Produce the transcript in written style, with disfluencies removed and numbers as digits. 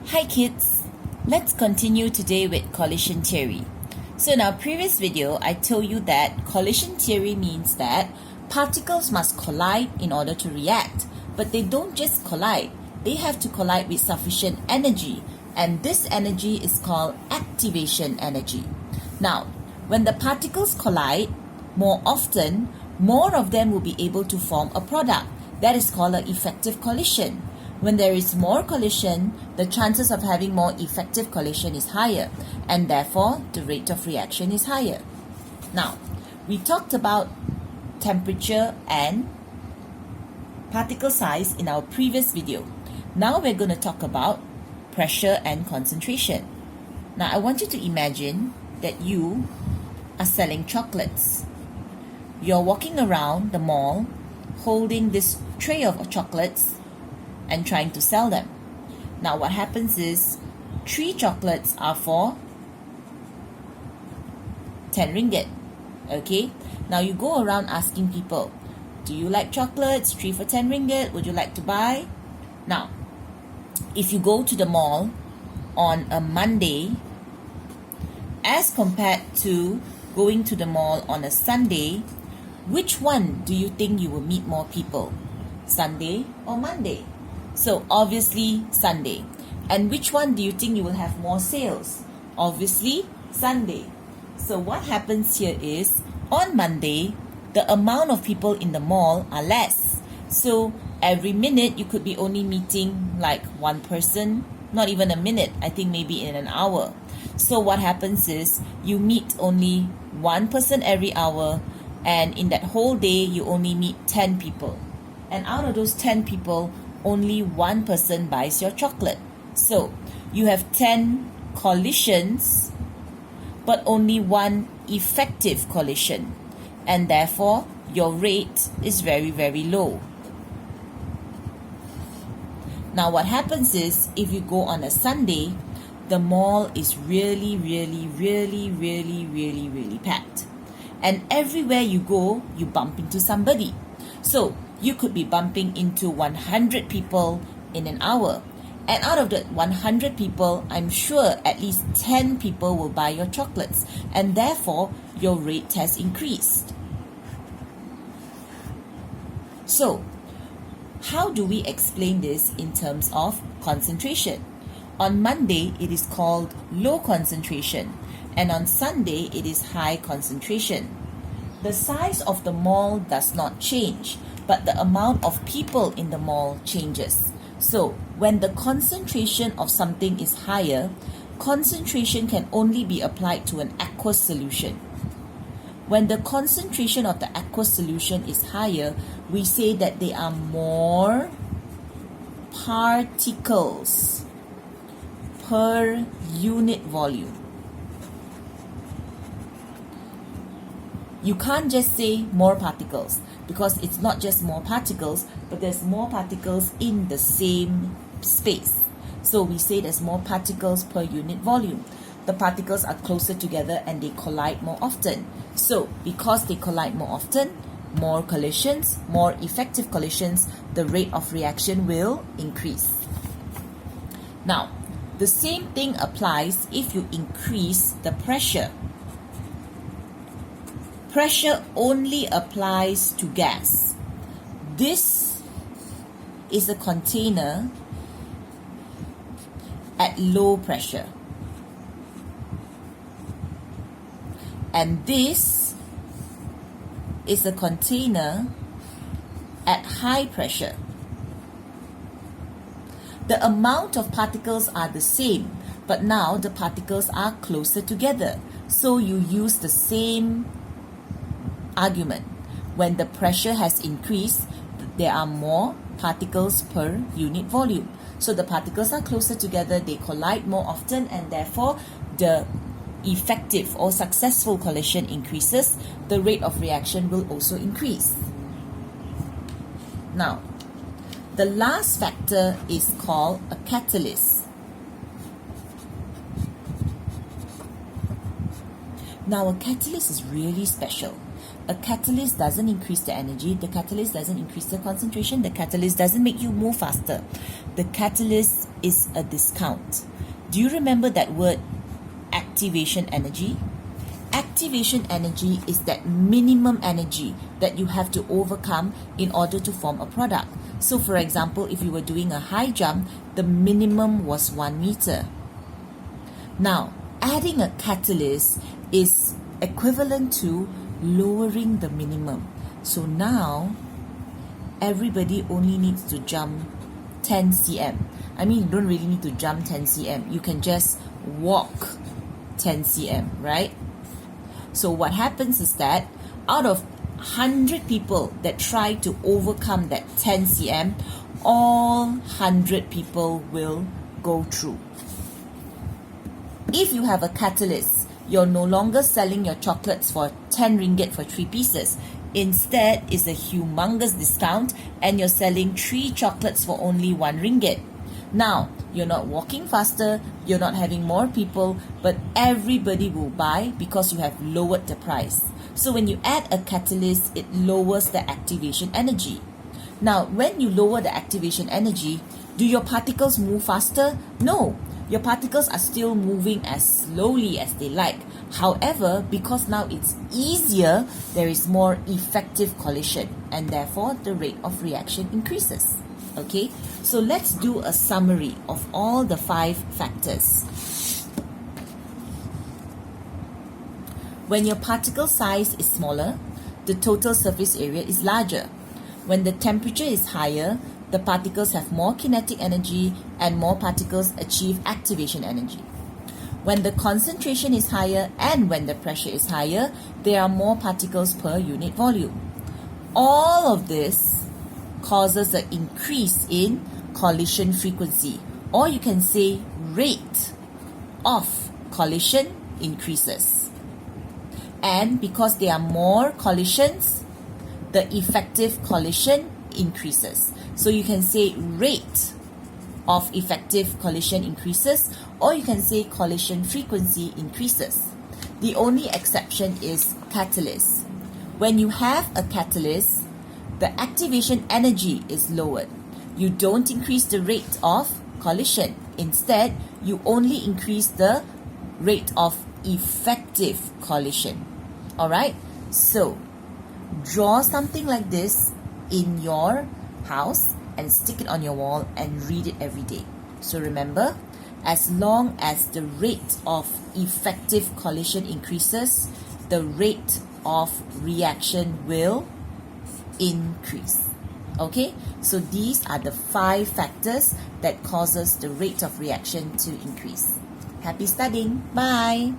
Hi kids, let's continue today with collision theory. So in our previous video, I told you that collision theory means that particles must collide in order to react, but they don't just collide, they have to collide with sufficient energy, and this energy is called activation energy. Now, when the particles collide, more often, more of them will be able to form a product. That is called an effective collision. When there is more collision, the chances of having more effective collision is higher, and therefore the rate of reaction is higher. Now, we talked about temperature and particle size in our previous video. Now we're going to talk about pressure and concentration. Now I want you to imagine that you are selling chocolates. You're walking around the mall holding this tray of chocolates and trying to sell them. Now what happens is 3 chocolates are for 10 ringgit. Okay? Now you go around asking people, do you like chocolates? 3 for 10 ringgit. Would you like to buy? Now, if you go to the mall on a Monday as compared to going to the mall on a Sunday, which one do you think you will meet more people? Sunday or Monday? So obviously Sunday. And which one do you think you will have more sales? Obviously Sunday. So what happens here is on Monday, the amount of people in the mall are less. So every minute you could be only meeting like one person, not even a minute, I think maybe in an hour. So what happens is you meet only one person every hour, and in that whole day you only meet 10 people. And out of those 10 people, only one person buys your chocolate. So you have 10 collisions, but only one effective collision. And therefore, your rate is very, very low. Now what happens is, if you go on a Sunday, the mall is really packed. And everywhere you go, you bump into somebody. So you could be bumping into 100 people in an hour. And out of the 100 people, I'm sure at least 10 people will buy your chocolates. And therefore, your rate has increased. So, how do we explain this in terms of concentration? On Monday, it is called low concentration. And on Sunday, it is high concentration. The size of the mall does not change, but the amount of people in the mall changes. So, when the concentration of something is higher, concentration can only be applied to an aqueous solution. When the concentration of the aqueous solution is higher, we say that there are more particles per unit volume. You can't just say more particles, because it's not just more particles, but there's more particles in the same space. So we say there's more particles per unit volume. The particles are closer together and they collide more often. So because they collide more often, more collisions, more effective collisions, the rate of reaction will increase. Now, the same thing applies if you increase the pressure. Pressure only applies to gas. This is a container at low pressure. And this is a container at high pressure. The amount of particles are the same, but now the particles are closer together. So you use the same argument. When the pressure has increased, there are more particles per unit volume. So the particles are closer together, they collide more often, and therefore the effective or successful collision increases, the rate of reaction will also increase. Now, the last factor is called a catalyst. Now, a catalyst is really special a catalyst doesn't increase the energy, the catalyst doesn't increase the concentration, the catalyst doesn't make you move faster. The catalyst is a discount. Do you remember that word activation energy? Activation energy is that minimum energy that you have to overcome in order to form a product. So for example, if you were doing a high jump, the minimum was 1 meter. Now, adding a catalyst is equivalent to lowering the minimum. So now, everybody only needs to jump 10 cm. I mean, you don't really need to jump 10 cm. You can just walk 10 cm, right? So what happens is that out of 100 people that try to overcome that 10 cm, all 100 people will go through. If you have a catalyst, you're no longer selling your chocolates for 10 ringgit for 3 pieces. Instead, it's a humongous discount and you're selling 3 chocolates for only 1 ringgit. Now, you're not walking faster, you're not having more people, but everybody will buy because you have lowered the price. So when you add a catalyst, it lowers the activation energy. Now, when you lower the activation energy, do your particles move faster? No. Your particles are still moving as slowly as they like. However, because now it's easier, there is more effective collision and therefore the rate of reaction increases. Okay, so let's do a summary of all the 5 factors. When your particle size is smaller, the total surface area is larger. When the temperature is higher, the particles have more kinetic energy and more particles achieve activation energy. When the concentration is higher and when the pressure is higher, there are more particles per unit volume. All of this causes an increase in collision frequency, or you can say rate of collision increases. And because there are more collisions, the effective collision increases. So you can say rate of effective collision increases, or you can say collision frequency increases. The only exception is catalyst. When you have a catalyst, the activation energy is lowered. You don't increase the rate of collision. Instead, you only increase the rate of effective collision. Alright? So, draw something like this in your house and stick it on your wall and read it every day. So remember, as long as the rate of effective collision increases, the rate of reaction will increase. Okay, so these are the 5 factors that causes the rate of reaction to increase. Happy studying. Bye.